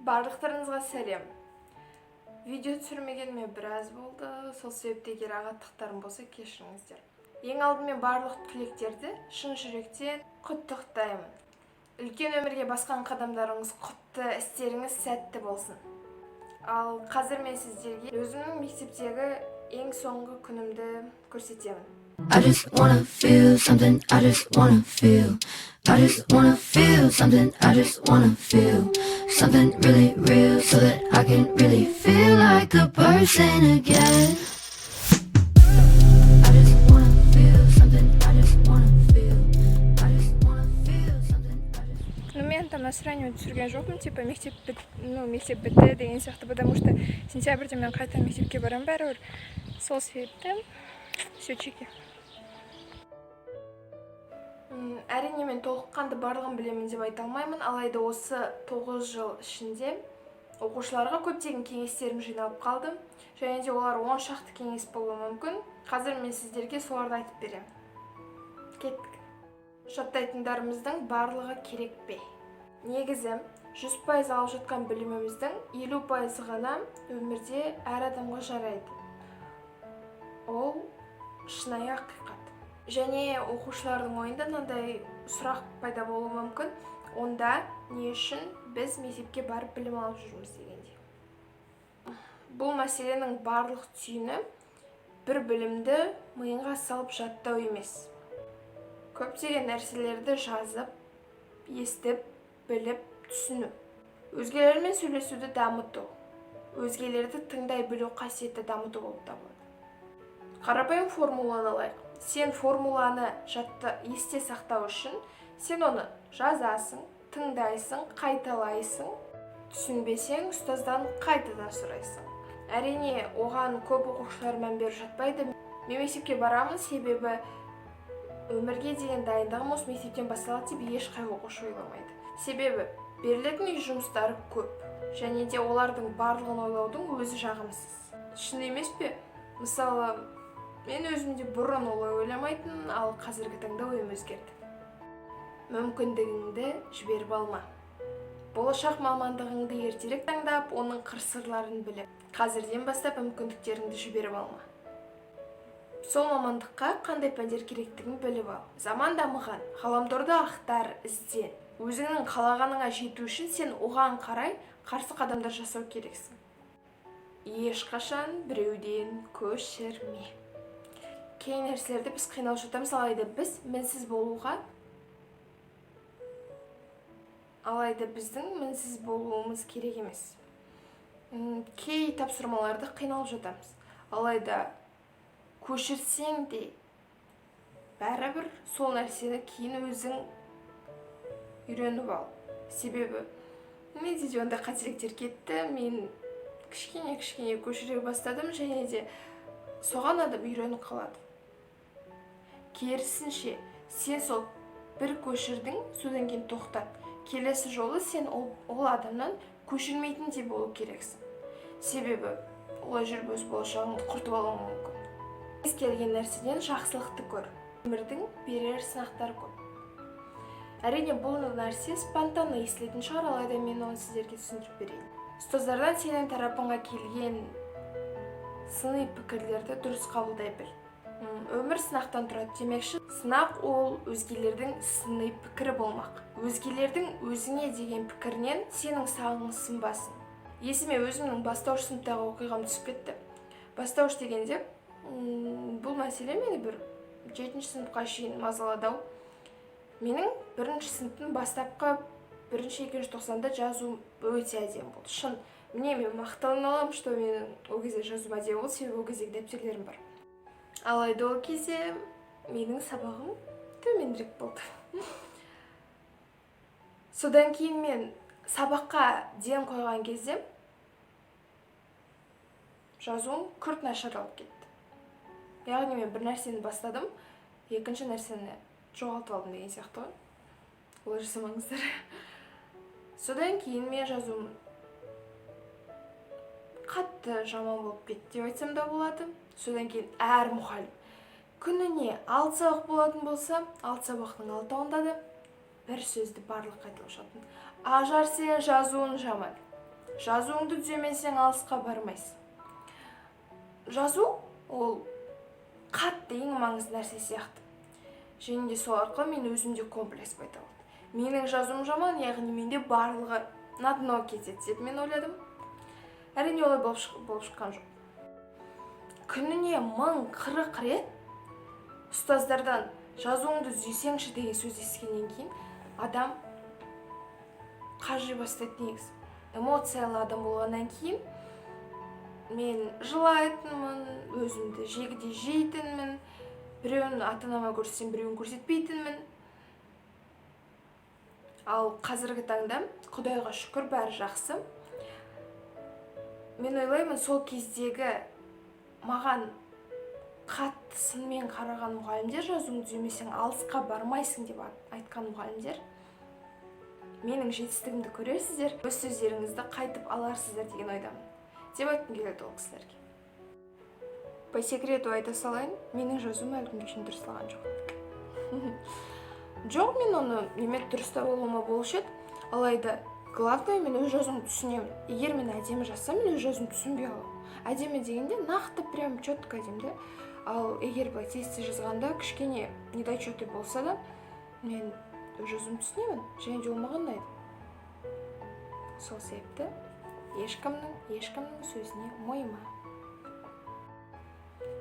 Барлықтарыңызға сәлем. Видео түсірмегеніме біраз болды, сол себепті егер ағаттықтарым болса кешіріңіздер. Ең алдымен барлық түлектерді шын жүректен құттықтаймын. Үлкен өмірге басқан қадамдарыңыз құтты, істеріңіз сәтті болсын. Ал қазір мен сіздерге өзімнің мектептегі ең соңғы күнімді көрсетемін. I just wanna feel something, I just wanna feel. I just wanna feel something, I just wanna feel something really real so that I can really feel like a person again. I just wanna feel something, I just wanna feel. I just wanna feel something, I just... Мен там настроение түсірген жоқпын, типа мектеп бітті деген сияқты, потому что сентябрьде мен қайта мектепке барам бәрібір. Сол себепті все чеки. Әрине мен толыққанды барлығын білемін деп айта алмаймын, алайда осы 9 жыл ішінде оқушыларға көптеген кеңестерім жиналып қалды, және де олар 10 шақты кеңес болуы мүмкін. Қазір мен сіздерге соларды айтып беремін. Кеттік. Жаттайтындарымыздың барлығы керек пе? Негізі 100% алып жатқан біліміміздің 50% ғана өмірде әр адамға жарайды. Ол шынайы ақиқат. Және оқушылардың ойында мынандай сұрақ пайда болуы мүмкін. Онда не үшін біз мектепке барып білім алып жүрміз дегенде. Бұл мәселенің барлық түйіні бір білімді миыңа салып жаттау емес. Көптеген нәрселерді жазып, естіп, біліп, түсіну. Өзгелермен сөйлесуді дамыту. Өзгелерді тыңдай білу қасиетті дамыту болып табылады. Қарапайым формуланы алайық. Сен формуланы есте сақтау үшін, сен оны жазасың, тыңдайсың, қайталайсың, түсінбесең, ұстаздан қайтадан сұрайсың. Әрине, оған көп оқушылар мән беріп жатпайды. Мен мектепке барамын, себебі өмірге деген дайындығым осы мектептен басталады деп ешқай оқушы ойламайды. Себебі берілетін үй жұмыстары көп, және де олардың барлығын ойлаудың өзі жағымсыз. Шын емес пе? Мысалы, мен өзімде бұрын олай ойламайтын, ал қазіргі таңда ойым өзгерді. Мүмкіндігіңді жіберіп алма. Болашақ мамандығыңды ертерек таңдап, оның қыр-сырларын біліп, қазірден бастап мүмкіндіктеріңді жіберіп алма. Сол мамандыққа қандай пәндер керектігін біліп ал. Заман дамыған, ғаламторды ақтар, ізден. Өзіңнің қалағаныңа жету үшін сен оған қарай қарсы қадамдар жасау керексің. Ешқашан біреуден көшірме. Кей нәрселерді біз қиналып жатамыз, алайда біз мінсіз болуымыз керек емес. Кей тапсырмаларды қиналып жатамыз, алайда көшірсең де бәрібір сол нәрсені кейін өзің үйреніп ал. Себебі менде де ондай қателіктер кетті, мен кішкене көшіре бастадым, және де соған адам үйреніп қалады. Керісінше, сен сол бір көшірдің, содан кейін тоқтат. Келесі жолы сен ол адамнан көшірмейтіндей болу керексің. Себебі олай жүріп өз болашағыңды құртып алуың мүмкін. Кез келген нәрседен жақсылықты көр. Өмірдің берер сынақтары көп. Әрине бұл нәрсе спонтанно естілетін шығар, алайда мен оны сіздерге түсіндіріп берейін. Ұстаздардан сенің тарапыңа келген сыни пікірлерді дұрыс қабылдай біл. Өмір сынақтан тұрады демекші, сынақ ол өзгелердің сыни пікірі болмақ. Өзгелердің өзіңе деген пікірінен сенің сағың сынбасын. Есіме өзімнің бастауыш сыныптағы оқиғам түсіп кетті. Бастауыш дегенде, бұл мәселе мені бір 7-ші сыныпқа шейін мазаладау. Менің 1-ші сыныптың бастапқы 1-2 тоқсанда жазуым өте әдемі болды. Шын, мен мақтана аламын, что менің ол кезде жазуым әдемі болды, себебі ол кездегі дәптерім бар. Алайда ол кезде менің сабағым төменірек болды. Содан кейін мен сабаққа ден қойған кезде жазуым күрт нашарлап кетті. Яғни мен бір нәрсені бастадым, екінші нәрсені жоғалтып алдым деген сияқты ғой. Олай жасамаңыздар. Содан кейін мен жазуым қатты жаман болып кетті деп айтсам да болады. Содан кейін әр мұғалім күніне 6 сабақ болатын болса, 6 сабақтың 6-ында да бір сөзді барлық қайталап жататын. Ажар, сен жазуың жаман. жазуыңды түземесең алысқа бармайсың. Жазу ол қатты ең маңызды нәрсе сияқты. Және де сол арқылы мен өзімде комплекс пайда болды. Менің жазуым жаман, яғни менде барлығы на дно кетеді деп мен ойладым. Әрине олай болып шыққан жоқ. Күніне 1040 рет ұстаздардан жазуыңды түзесеңші деген сөз естігеннен кейін адам қажи бастайды негізі. Эмоциялы адам болғаннан кейін мен жылайтынмын, өзімді жегідей жейтінмін, біреуін ата-анама көрсетсем біреуін көрсетпейтінмін. Ал қазіргі таңда Құдайға шүкір бәрі жақсы. Мен ойлаймын, сол кездегі маған қатты сынмен қараған мұғалімдер, жазуыңды түземесең алысқа бармайсың деп айтқан мұғалімдер, менің жетістігімді көресіздер, өз сөздеріңізді қайтып аларсыздар деген ойдамын деп айтқым келеді ол кісілерге. По секрету айта салайын, менің жазуым әлі күнге шейін дұрысталған жоқ. Жоқ, мен оны неме дұрыстап болуыма болушы еді, алайда главное, мен өз жазуымды түсінемін. Егер мен әдемі жазсам, мен өз жазуымды түсінбей қаламын. Әдемі дегенде нақты прям четко әдемі. Ал егер былай тез жазғанда кішкене недочеты болса да, мен өз жазуымды түсінемін, және де ол маған ұнайды. Сол себепті ешкімнің сөзіне мойыма.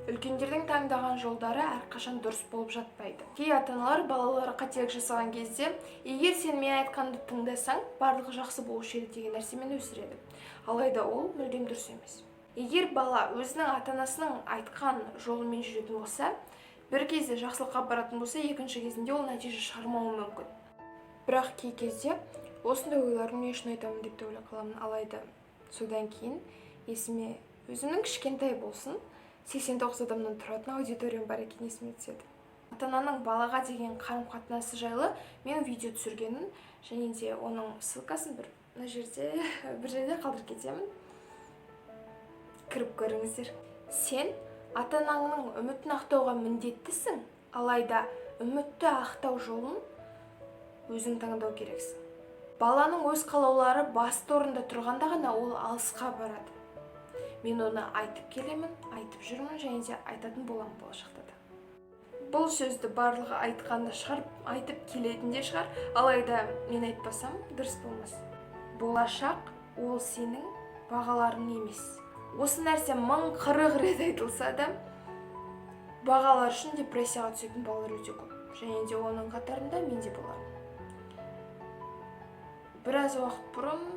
Үлкендердің таңдаған жолдары әрқашан дұрыс болып жатпайды. Кей ата-аналар балалары қателік жасаған кезде, егер сен мен айтқанды тыңдасаң, барлығы жақсы болушы еді деген нәрсемен өсіреді. Алайда ол мүлдем дұрыс емес. Егер бала өзінің ата-анасының айтқан жолымен жүретін болса, бір кезде жақсылыққа баратын болса, екінші кезінде ол нәтиже шығармауы мүмкін. Бірақ кей кезде осындай ойларын не үшін айтамын деп те ойлап қаламын. Алайда содан кейін есіме өзімнің кішкентай болсын 89 адамнан тұратын аудиториям бар екен есіме түседі. Ата-ананың балаға деген қарым-қатынасы жайлы мен видео түсіргенін, және де оның ссылкасын бір жерде қалдырып кетемін. Кіріп көріңіздер. Сен ата-анаңның үмітін ақтауға міндеттісің, алайда үмітті ақтау жолын өзің таңдау керексің. Баланың өз қалаулары басты орында тұрғанда ғана ол алысқа барады. Мен оны айтып келемін, айтып жүрмін, және де айтатын боламын болашақта да. Бұл сөзді барлығы айтқанда шығар, айтып келетін де шығар, алайда мен айтпасам дұрыс болмас. Болашақ ол сенің бағаларың емес. Осы нәрсе 1040 рет айтылса да, бағалар үшін депрессияға түсетін балалар өте көп. Және де оның қатарында мен де болармын. Біраз уақыт бұрын,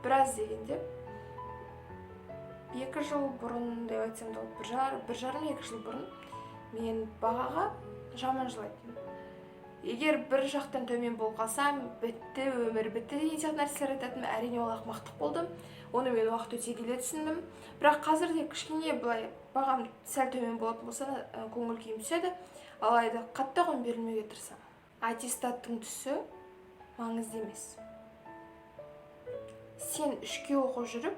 біраз дегенде 2 жыл бұрын деп айтсам да, 1,5-2 жыл бұрын мен бағаға жаман жылайтын. Егер бір жақтан төмен болып қалсам, бітті, өмір бітті деген сияқты нәрселер айтатын, әрине ол ақымақтық болды. Оны мен уақыт өте келе түсіндім. Бірақ қазір де кішкене былай бағам сәл төмен болатын болса, көңіл күйім түседі. Алайда қатты көңіл берілмеуге тырысамын. Аттестаттың түсі маңызды емес. Сен 3-ке оқып жүріп,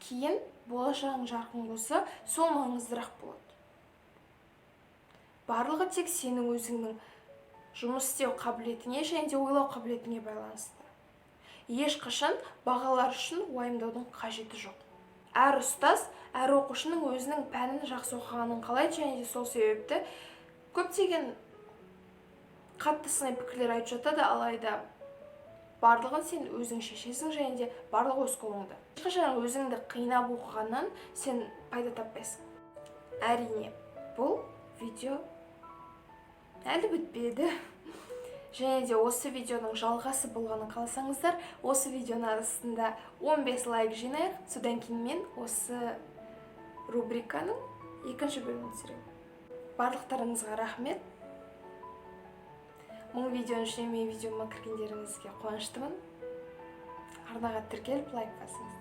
кейін болашағың жарқын болса, сол маңыздырақ болады. Барлығы тек сенің өзіңнің жұмыс істеу қабілетіне және де ойлау қабілетіне байланысты. Ешқашан бағалар үшін уайымдаудың қажеті жоқ. Әр ұстаз, әр оқушының өзінің пәнін жақсы оқығанын қалайды, және де сол себепті көптеген қатты сынай пікірлер айтып жатады, алайда барлығын сен өзің шешесің, және де барлығы өз қолыңда. Ешқашан өзіңді қинап оқығаннан сен пайда таппайсың. Әрине, бұл видео әлі бітпеді. Және де осы видеоның жалғасы болғанын қаласаңыздар, осы видеоның астында 15 лайк жинайық, содан кейін мен осы рубриканың 2-ші бөлімін түсіремін. Барлықтарыңызға рахмет. 1000 видеоның ішіне менің видеома кіргендеріңізге қуаныштымын. Арнаға тіркеліп лайк басыңыз.